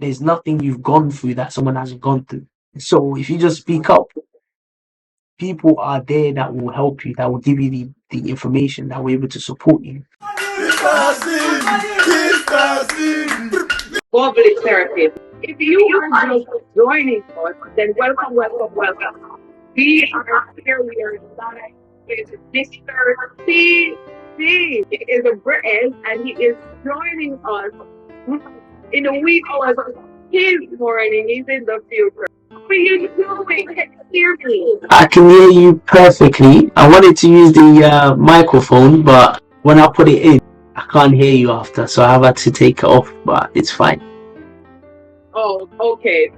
There's nothing you've gone through that someone hasn't gone through. So if you just speak up, people are there that will help you, that will give you the information, that will be able to support you. Verbally therapist. If you are just joining us, then welcome, welcome, welcome. We are here. We are live with Mr. CV. He is a British and he is joining us in a week hours of his morning. He's in the future. What are you doing? Can you hear me? I can hear you perfectly. I wanted to use the microphone, but when I put it in, I can't hear you after, so I've had to take it off, but it's fine. Oh, okay.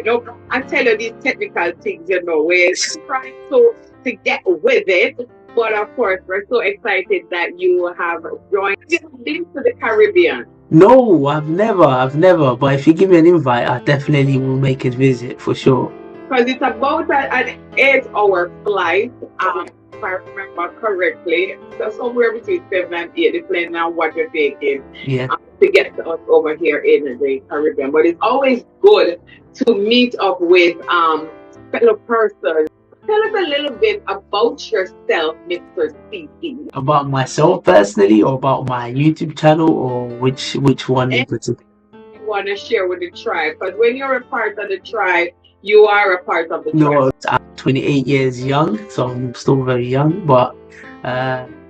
No, I tell you these technical things, we're trying to get with it. But of course, we're so excited that you have joined. You've been to the Caribbean. No, I've never. But if you give me an invite, I definitely will make a visit for sure. Because it's about an 8-hour flight, if I remember correctly. So somewhere between 7 and 8, depending on what you're taking. Yeah. To get to us over here in the Caribbean. But it's always good to meet up with fellow persons. Tell us a little bit about yourself, Mr. CV. About myself personally, or about my YouTube channel, or which one in particular? You want to share with the tribe? Because when you're a part of the tribe, you are a part of the tribe. No, I'm 28 years young, so I'm still very young, but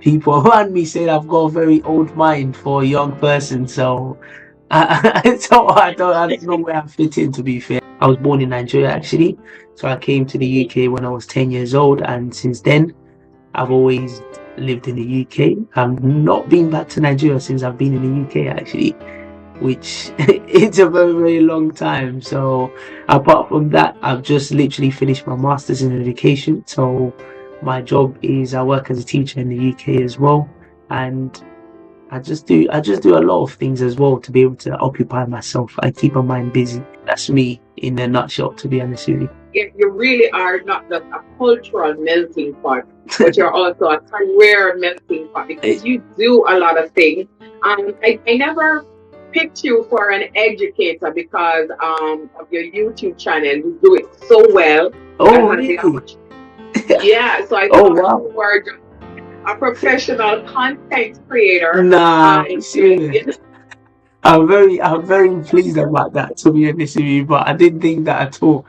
people around me say I've got a very old mind for a young person, so I don't know where I fit in, to be fair. I was born in Nigeria actually, so I came to the UK when I was 10 years old, and since then I've always lived in the UK. I've not been back to Nigeria since I've been in the UK actually, which it's a very, very long time. So apart from that, I've just literally finished my master's in education. So my job is I work as a teacher in the UK as well, and I just do a lot of things as well to be able to occupy myself. I keep my mind busy. That's me in a nutshell, to be honest with you. You really are not just a cultural melting pot, but you're also a career melting pot, because you do a lot of things. I never picked you for an educator because of your YouTube channel. You do it so well. Oh, really? Yeah, so I thought you were just a professional content creator. Nah, serious. I'm very pleased about that, to be honest with you, but I didn't think that at all.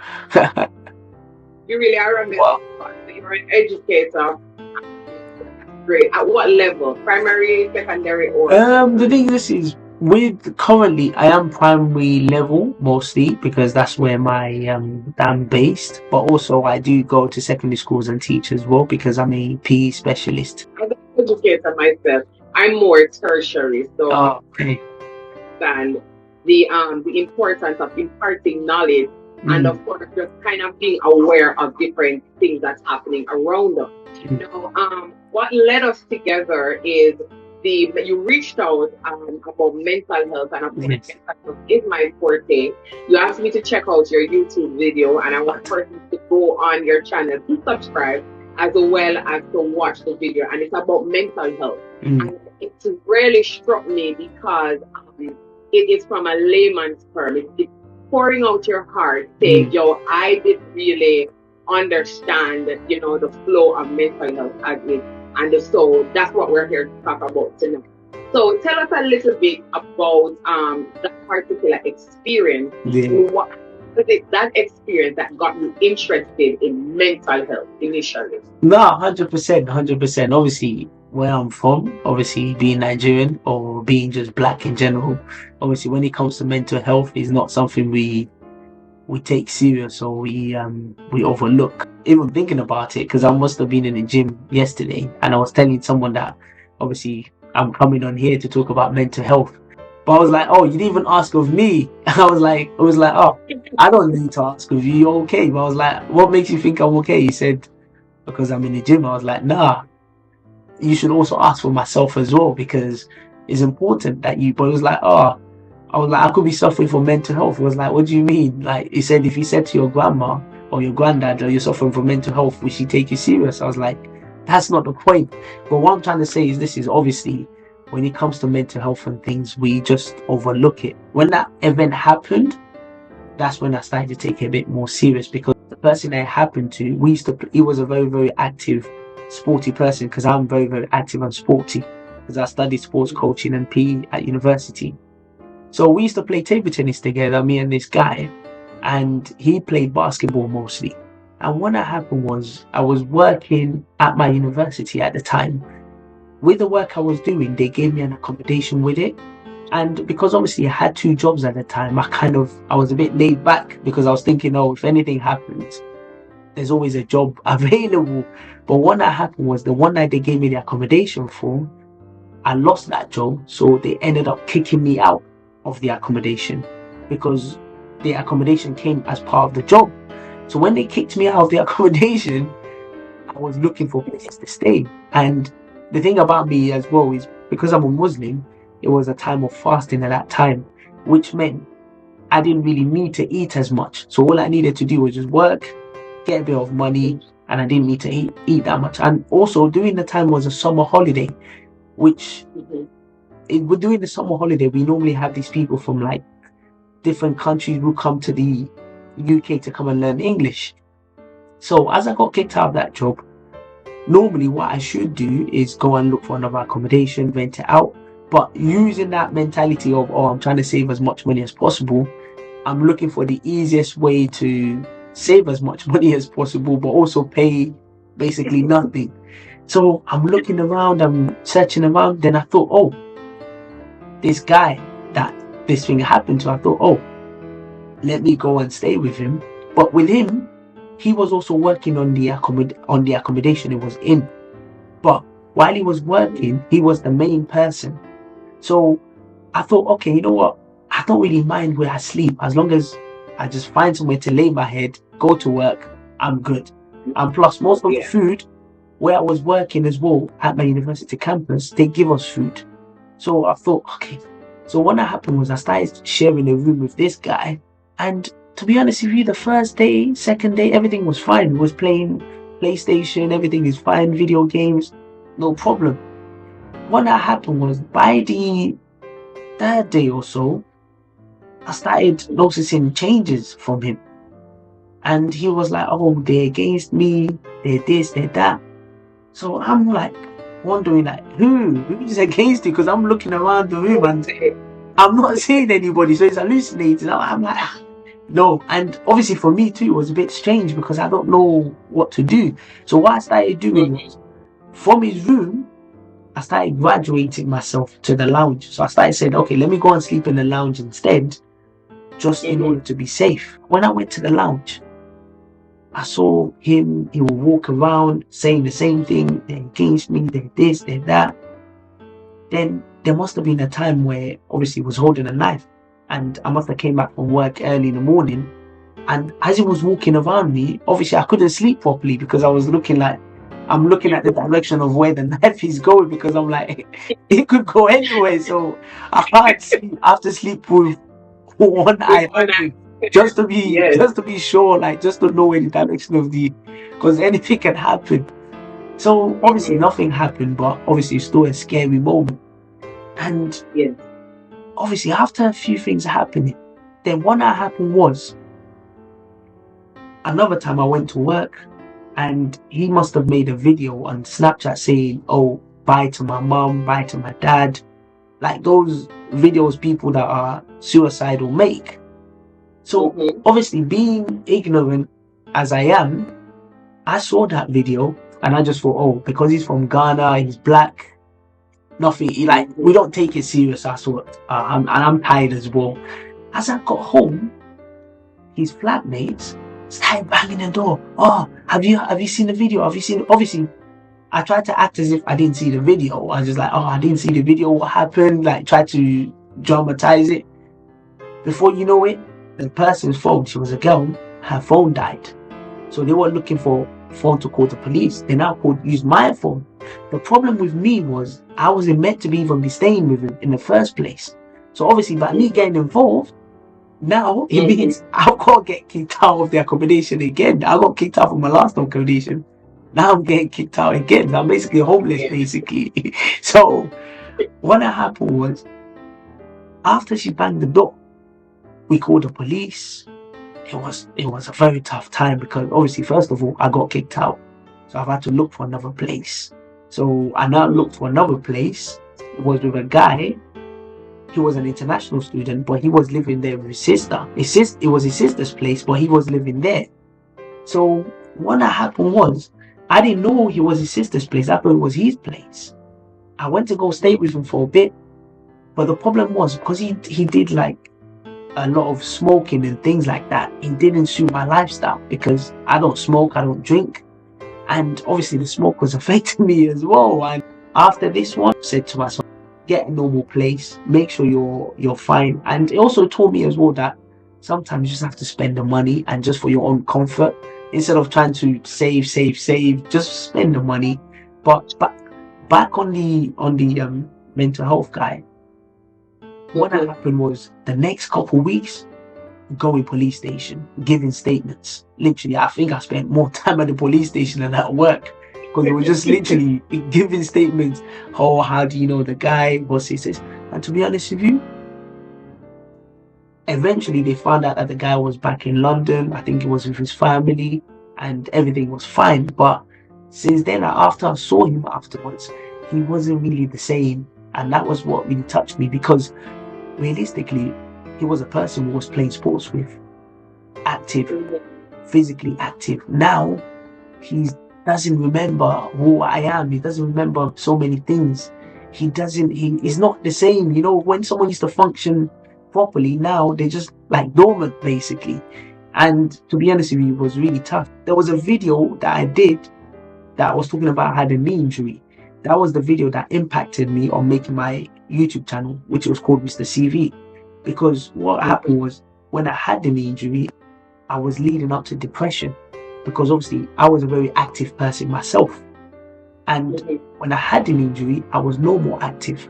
You really are a melting pot. You're an educator. Great. At what level? Primary, secondary, or? The thing is currently I am primary level mostly, because that's where I'm based. But also I do go to secondary schools and teach as well, because I'm a PE specialist. As an educator myself, I'm more tertiary, so okay. And the importance of imparting knowledge, and of course just kind of being aware of different things that's happening around us. What led us together is you reached out about mental health, and of course mental health is my forte. You asked me to check out your YouTube video, and I want persons to go on your channel to subscribe as well as to watch the video, and it's about mental health. And it really struck me because it is from a layman's term. It's pouring out your heart, saying, I didn't really understand, the flow of mental health as it. And so that's what we're here to talk about tonight. So tell us a little bit about that particular experience. What was it, that experience, that got you interested in mental health initially? No, 100%. Obviously, where I'm from, obviously being Nigerian or being just black in general, obviously when it comes to mental health, is not something we take serious, or we overlook. Even thinking about it, because I must have been in the gym yesterday and I was telling someone that obviously I'm coming on here to talk about mental health, but I was like, oh, you didn't even ask of me. I was like, oh, I don't need to ask of you, you're okay. But I was like, what makes you think I'm okay? He said, because I'm in the gym. I was like, nah, you should also ask for myself as well, because it's important that you. But it was like, oh, I was like, I could be suffering from mental health. It was like, what do you mean? Like, he said, if you said to your grandma or your granddad, or you're suffering from mental health, will she take you serious? I was like, that's not the point. But what I'm trying to say is, this is obviously, when it comes to mental health and things, we just overlook it. When that event happened, that's when I started to take it a bit more serious, because the person I happened to, he was a very, very active, sporty person, because I'm very, very active and sporty, because I studied sports coaching and PE at university. So we used to play table tennis together, me and this guy, and he played basketball mostly. And what happened was, I was working at my university at the time. With the work I was doing, they gave me an accommodation with it. And because obviously I had 2 jobs at the time, I was a bit laid back, because I was thinking, oh, if anything happens, there's always a job available. But what happened was, the one night they gave me the accommodation for, I lost that job. So they ended up kicking me out of the accommodation, because the accommodation came as part of the job. So when they kicked me out of the accommodation, I was looking for places to stay. And the thing about me as well is, because I'm a Muslim, it was a time of fasting at that time, which meant I didn't really need to eat as much. So all I needed to do was just work, get a bit of money, and I didn't need to eat that much. And also during the time was a summer holiday, which during the summer holiday, we normally have these people from like different countries who come to the UK to come and learn English. So as I got kicked out of that job, normally what I should do is go and look for another accommodation, rent it out. But using that mentality of, oh, I'm trying to save as much money as possible, I'm looking for the easiest way to save as much money as possible, but also pay basically nothing. So I'm looking around, I'm searching around. Then I thought, oh, this guy that this thing happened to, I thought, oh, let me go and stay with him. But with him, he was also working on the accommodation it was in. But while he was working, he was the main person. So I thought, okay, you know what? I don't really mind where I sleep, as long as I just find somewhere to lay my head, go to work, I'm good. And plus, most of the food where I was working as well at my university campus, they give us food. So I thought, okay. So what happened was, I started sharing a room with this guy. And to be honest with you, the first day, second day, everything was fine. We was playing PlayStation, everything is fine, video games, no problem. What happened was, by the 3rd day or so, I started noticing changes from him. And he was like, oh, they're against me, they're this, they're that. So I'm like wondering, like, who's against you? Because I'm looking around the room and I'm not seeing anybody, so it's hallucinating. I'm like, no. And obviously for me too, it was a bit strange, because I don't know what to do. So what I started doing was, from his room, I started graduating myself to the lounge. So I started saying, okay, let me go and sleep in the lounge instead, just in order to be safe. When I went to the lounge, I saw him, he would walk around saying the same thing, they're against me, they're this, they're that. Then there must have been a time where obviously he was holding a knife, and I must have came back from work early in the morning, and as he was walking around me, obviously I couldn't sleep properly, because I was looking at the direction of where the knife is going, because I'm like, it could go anywhere. So I can't sleep. I have to sleep with one eye open, just to be sure, like, just to know in the direction of because anything can happen. So obviously nothing happened, but obviously it's still a scary moment. And obviously after a few things happening, then what happened was, another time I went to work, and he must have made a video on Snapchat saying, oh, bye to my mom, bye to my dad, like those videos people that are suicidal make. So obviously, being ignorant as I am, I saw that video and I just thought, oh, because he's from Ghana, he's black, nothing, we don't take it serious. I thought, and I'm tired as well. As I got home, his flatmates started banging the door. Oh, have you seen the video? Have you seen? Obviously, I tried to act as if I didn't see the video. I was just like, oh, I didn't see the video. What happened? Like, try to dramatize it. Before you know it, the person's phone, she was a girl, her phone died. So they were looking for a phone to call the police. They now used my phone. The problem with me was, I wasn't meant to be even be staying with him in the first place. So obviously, by me getting involved, now it means I can't get kicked out of the accommodation again. I got kicked out from my last accommodation. Now I'm getting kicked out again. I'm basically homeless, basically. So what happened was, after she banged the door, we called the police. it was a very tough time because obviously, first of all, I got kicked out, so I've had to look for another place. So I now looked for another place. It was with a guy. He was an international student, but he was living there with his sister. It was his sister's place, but he was living there. So what that happened was, I didn't know he was his sister's place. I thought it was his place. I went to go stay with him for a bit, but the problem was because he did like a lot of smoking and things like that. It didn't suit my lifestyle because I don't smoke, I don't drink, and obviously the smoke was affecting me as well. And after this one, I said to myself, get a normal place, make sure you're fine. And it also taught me as well that sometimes you just have to spend the money and just for your own comfort instead of trying to save, just spend the money. But back on the mental health guy, what happened was the next couple of weeks going police station, giving statements. Literally, I think I spent more time at the police station than at work because it was just literally giving statements. Oh, how do you know the guy? What's he says? And to be honest with you, eventually they found out that the guy was back in London. I think it was with his family and everything was fine. But since then, after I saw him afterwards, he wasn't really the same. And that was what really touched me because realistically, he was a person who was playing sports with, active, physically active. Now he doesn't remember who I am. He doesn't remember so many things. He's not the same. You know, when someone used to function properly, now they're just like dormant basically. And to be honest with you, it was really tough. There was a video that I did that was talking about I had a knee injury. That was the video that impacted me on making my YouTube channel, which was called MrCV. Because what happened was when I had the knee injury, I was leading up to depression because obviously I was a very active person myself. And when I had an injury, I was no more active.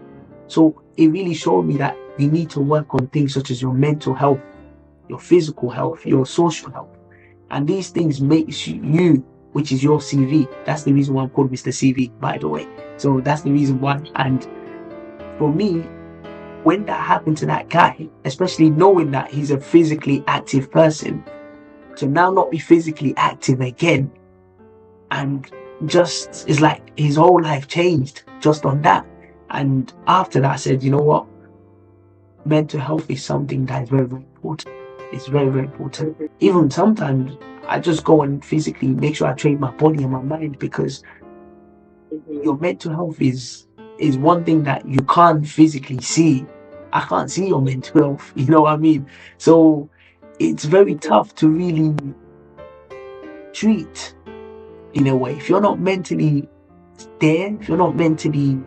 So it really showed me that you need to work on things such as your mental health, your physical health, your social health. And these things makes you, which is your CV. That's the reason why I'm called MrCV, by the way. So that's the reason why. And for me, when that happened to that guy, especially knowing that he's a physically active person, to now not be physically active again, and just it's like his whole life changed just on that. And after that, I said, you know what? Mental health is something that is very, very important. It's very, very important. Even sometimes I just go and physically make sure I train my body and my mind because your mental health is one thing that you can't physically see. I can't see your mental health, you know what I mean? So it's very tough to really treat in a way. If you're not mentally there, if you're not mentally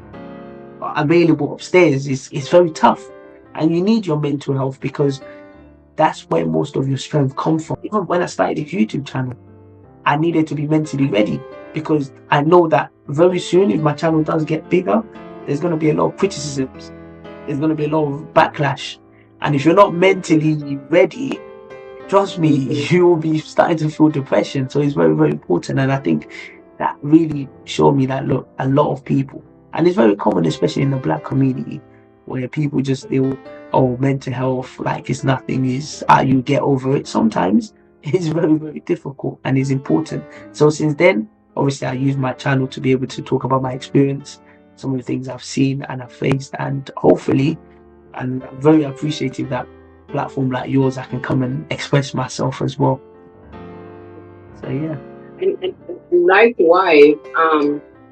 available upstairs, it's very tough. And you need your mental health because that's where most of your strength comes from. Even when I started this YouTube channel, I needed to be mentally ready because I know that very soon, if my channel does get bigger, there's going to be a lot of criticisms. There's going to be a lot of backlash. And if you're not mentally ready, trust me, you will be starting to feel depression. So it's very, very important. And I think that really showed me that, look, a lot of people, and it's very common, especially in the Black community, where people just feel, oh, mental health, like it's nothing, you get over it. Sometimes it's very, very difficult and it's important. So since then, obviously I use my channel to be able to talk about my experience, some of the things I've seen and I've faced, and hopefully, and I'm very appreciative that platform like yours, I can come and express myself as well. So yeah. And likewise,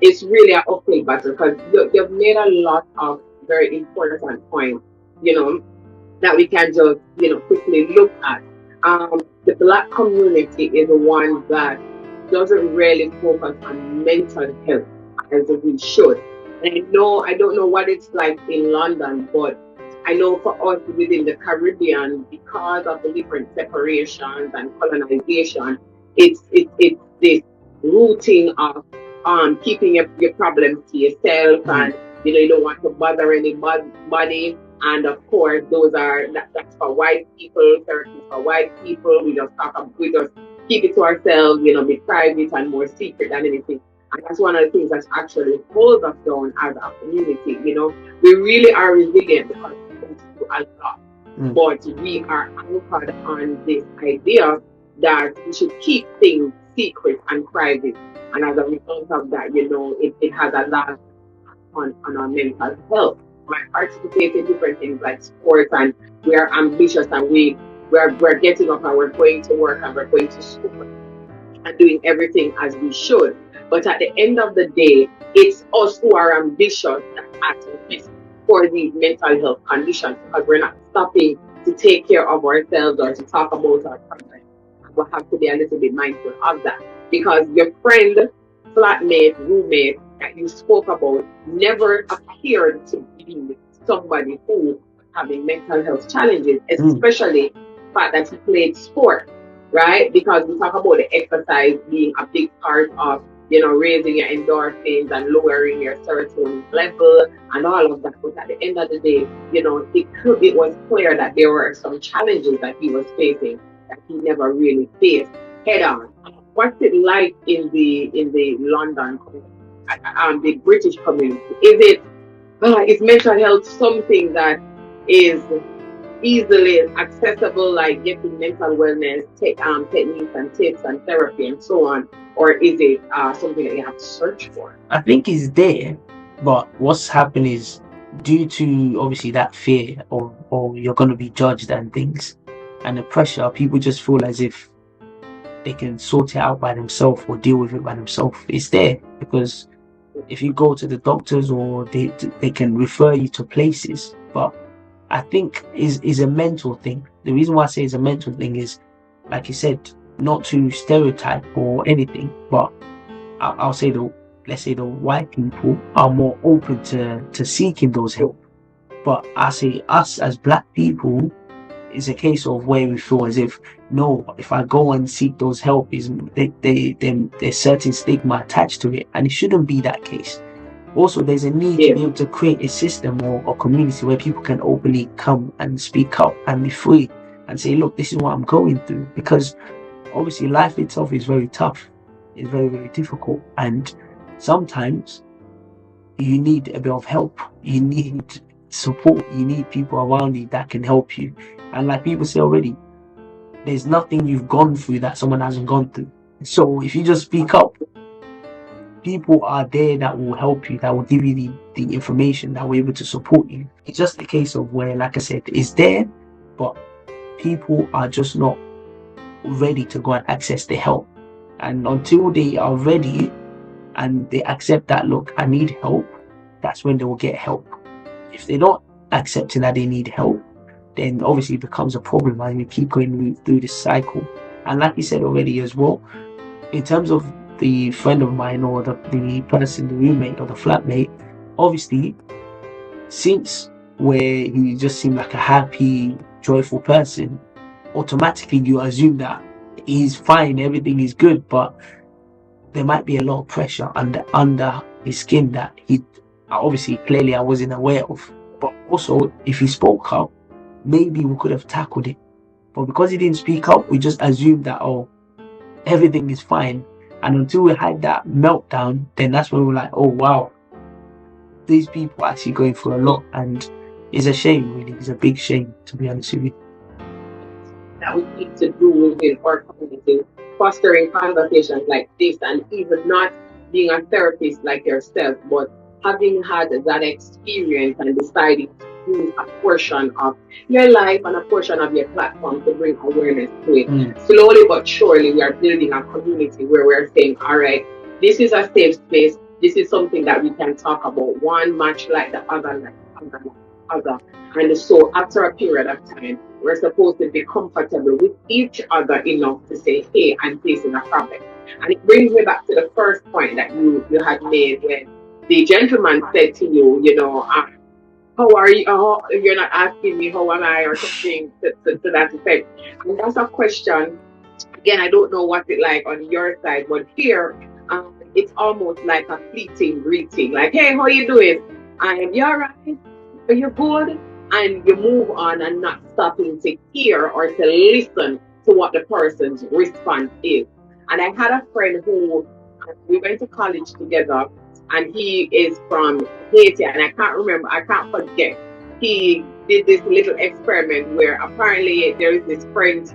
it's really an uphill battle because you've made a lot of very important points, that we can just, quickly look at. The Black community is the one that doesn't really focus on mental health as we should. And I don't know what it's like in London, but I know for us within the Caribbean, because of the different separations and colonization, it's this routine of keeping your problems to yourself, and you don't want to bother anybody. And of course, that's for white people, therapy for white people. We just keep it to ourselves, be private and more secret than anything. And that's one of the things that actually holds us down as a community. We really are resilient because we go through a lot. but we are anchored on this idea that we should keep things secret and private. And as a result of that, it has a lot on our mental health. We might participate in different things like sports, and we are ambitious, and we're getting up and we're going to work and we're going to school and doing everything as we should. But at the end of the day, it's us who are ambitious that at risk for these mental health conditions, because we're not stopping to take care of ourselves or to talk about our problems. And we'll have to be a little bit mindful of that. Because your friend, flatmate, roommate that you spoke about never appeared to be somebody who was having mental health challenges, especially the fact that he played sport, right? Because we talk about the exercise being a big part of, raising your endorphins and lowering your serotonin level and all of that. But at the end of the day, it was clear that there were some challenges that he was facing that he never really faced head on. What's it like in the London, the British community? Is mental health something that is easily accessible, like getting mental wellness techniques and tips and therapy and so on, or is it something that you have to search for? I think it's there, but what's happened is due to obviously that fear or you're going to be judged and things and the pressure, people just feel as if they can sort it out by themselves or deal with it by themselves. It's there because if you go to the doctors or they can refer you to places, but I think is a mental thing. The reason why I say it's a mental thing is, like you said, not to stereotype or anything, but I'll say let's say the white people are more open to seeking those help. But I say us as black people is a case of where we feel as if no, if I go and seek those help, there's certain stigma attached to it, and it shouldn't be that case. Also, there's a need to be able to create a system or community where people can openly come and speak up and be free and say, look, this is what I'm going through. Because obviously life itself is very tough. It's very, very difficult. And sometimes you need a bit of help. You need support. You need people around you that can help you. And like people say already, there's nothing you've gone through that someone hasn't gone through. So if you just speak up, people are there that will help you, that will give you the information, that will be able to support you. It's just a case of where, like I said, it's there, but people are just not ready to go and access the help. And until they are ready and they accept that, look, I need help, that's when they will get help. If they're not accepting that they need help, then obviously it becomes a problem and you keep going through this cycle. And like you said already as well, in terms of the friend of mine or the person, the roommate or the flatmate, obviously, since where he just seemed like a happy, joyful person, automatically you assume that he's fine, everything is good, but there might be a lot of pressure under his skin that he obviously clearly I wasn't aware of. But also, if he spoke up, maybe we could have tackled it. But because he didn't speak up, we just assumed that everything is fine. And until we had that meltdown, then that's when we're like, oh wow, these people are actually going through a lot, and it's a shame, really. It's a big shame, to be honest with you. That we need to do within our community, fostering conversations like this, and even not being a therapist like yourself, but having had that experience and deciding to use a portion of your life and a portion of your platform to bring awareness to it. Slowly but surely, we are building a community where we're saying, all right, this is a safe space. This is something that we can talk about. One match like the other, like the other, like the other. And so after a period of time, we're supposed to be comfortable with each other enough to say, hey, I'm facing a problem. And it brings me back to the first point that you had made when the gentleman said to you, how are you? You're not asking me how am I or something to that effect. And that's a question. Again, I don't know what it's like on your side, but here it's almost like a fleeting greeting. Like, hey, how you doing? You all right? Are you good? And you move on and not stopping to hear or to listen to what the person's response is. And I had a friend who we went to college together, and he is from Haiti, and I can't forget he did this little experiment where apparently there is this French,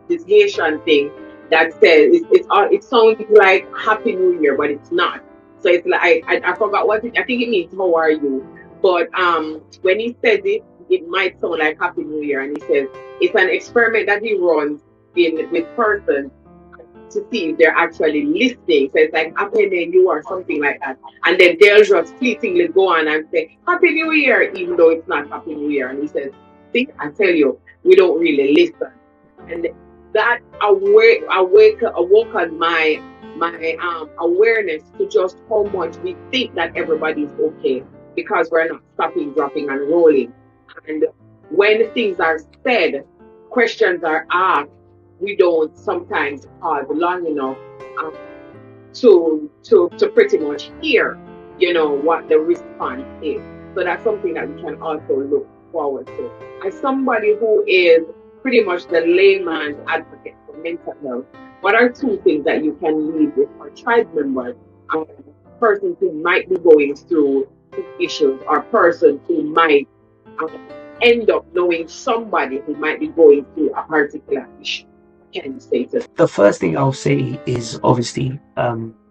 this Haitian thing that says it sounds like Happy New Year, but it's not. So it's like I forgot what I think it means. How are you? But when he says it, it might sound like Happy New Year, and he says it's an experiment that he runs in with persons to see if they're actually listening. So it's like Happy New Year or something like that. And then they'll just fleetingly go on and say Happy New Year, even though it's not Happy New Year. And he says, see, I tell you, we don't really listen. And that awoken my awareness to just how much we think that everybody's okay because we're not stopping, dropping, and rolling. And when things are said, questions are asked, we don't sometimes pause long enough um, to pretty much hear, what the response is. So that's something that we can also look forward to. As somebody who is pretty much the layman's advocate for mental health, what are two things that you can leave with our tribe members, um, persons who might be going through issues, or persons who might um, end up knowing somebody who might be going through a particular issue? Can you say to them? The first thing I'll say is obviously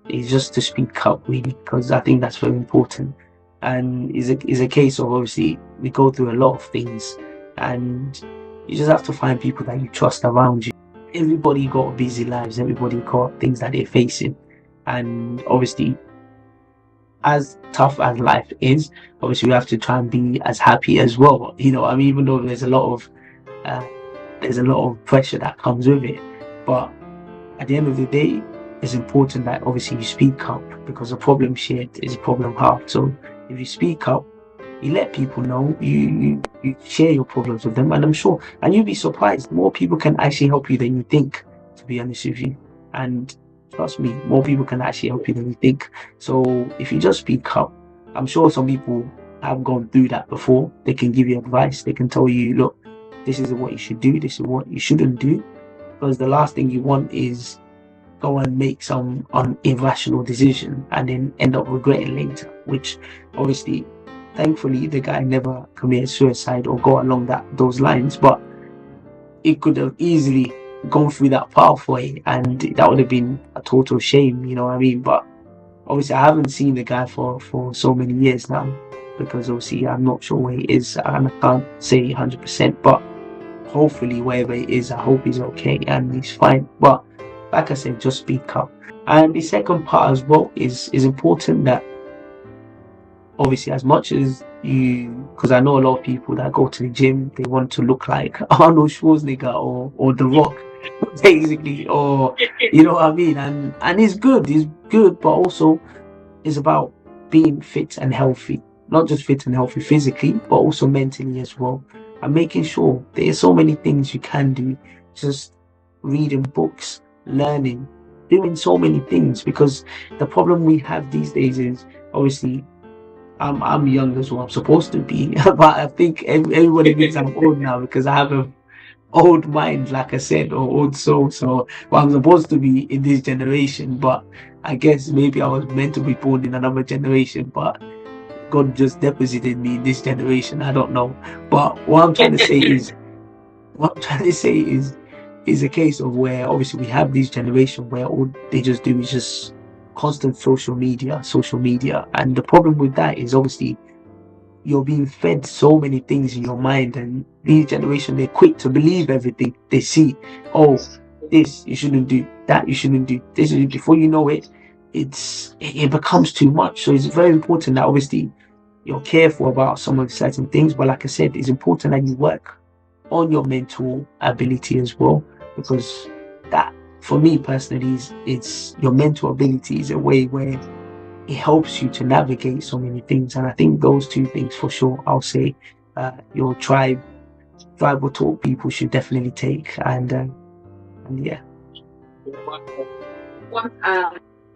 is just to speak up really, because I think that's very important. And is a case of obviously we go through a lot of things, and you just have to find people that you trust around you. Everybody got busy lives, everybody got things that they're facing, and obviously as tough as life is, obviously we have to try and be as happy as well. I mean, even though uh, there's a lot of pressure that comes with it, but at the end of the day, it's important that obviously you speak up, because a problem shared is a problem halved. So if you speak up, you let people know, you share your problems with them, and I'm sure, and you'll be surprised, more people can actually help you than you think, to be honest with you. And trust me, more people can actually help you than you think. So if you just speak up, I'm sure some people have gone through that before. They can give you advice, they can tell you, look, this is what you should do, this is what you shouldn't do, because the last thing you want is go and make some irrational decision and then end up regretting later, which obviously, thankfully, the guy never committed suicide or go along those lines, but it could have easily gone through that pathway, and that would have been a total shame, you know what I mean? But obviously I haven't seen the guy for so many years now, because obviously I'm not sure where he is, and I can't say 100%, but hopefully wherever he is, I hope he's okay and he's fine. But like I said, just speak up. And the second part as well is important that obviously, as much as because I know a lot of people that go to the gym, they want to look like Arnold Schwarzenegger or The Rock, basically, or you know what I mean. And it's good, but also it's about being fit and healthy, not just fit and healthy physically, but also mentally as well, and making sure there's so many things you can do, just reading books, learning, doing so many things, because the problem we have these days is obviously I'm young as well. I'm supposed to be, but I think everybody thinks I'm old now because I have an old mind, like I said, or old soul. So, well, I'm supposed to be in this generation, but I guess maybe I was meant to be born in another generation, but God just deposited me in this generation. I don't know. But what I'm trying to say is a case of where obviously we have this generation where all they just do is just constant social media, and the problem with that is obviously you're being fed so many things in your mind, and these generation, they're quick to believe everything they see. Oh, this you shouldn't do, that you shouldn't do, this is, before you know it, it becomes too much. So it's very important that obviously you're careful about some of the certain things, but like I said, it's important that you work on your mental ability as well, because that, for me personally, is it's your mental ability is a way where it helps you to navigate so many things. And I think those two things for sure, I'll say, your tribal talk people should definitely take, and yeah. What a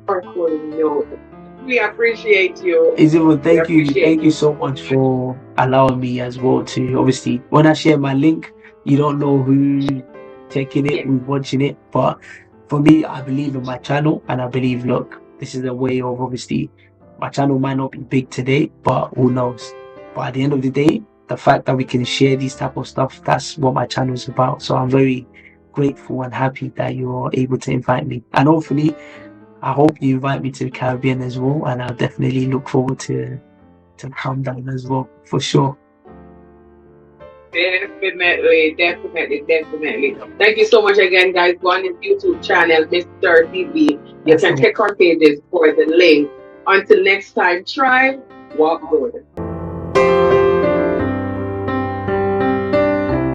powerful note. We appreciate you. Well, thank you so much for allowing me as well to, obviously, when I share my link, you don't know who's checking it, who's watching it, but for me, I believe in my channel, and I believe, look, this is a way of, obviously, my channel might not be big today, but who knows? But at the end of the day, the fact that we can share these type of stuff, that's what my channel is about. So I'm very grateful and happy that you're able to invite me. And hopefully, I hope you invite me to the Caribbean as well. And I'll definitely look forward to come down as well, for sure. Definitely. Thank you so much again, guys. Go on his YouTube channel, MrCV. You can check our pages for the link. Until next time, try, walk good.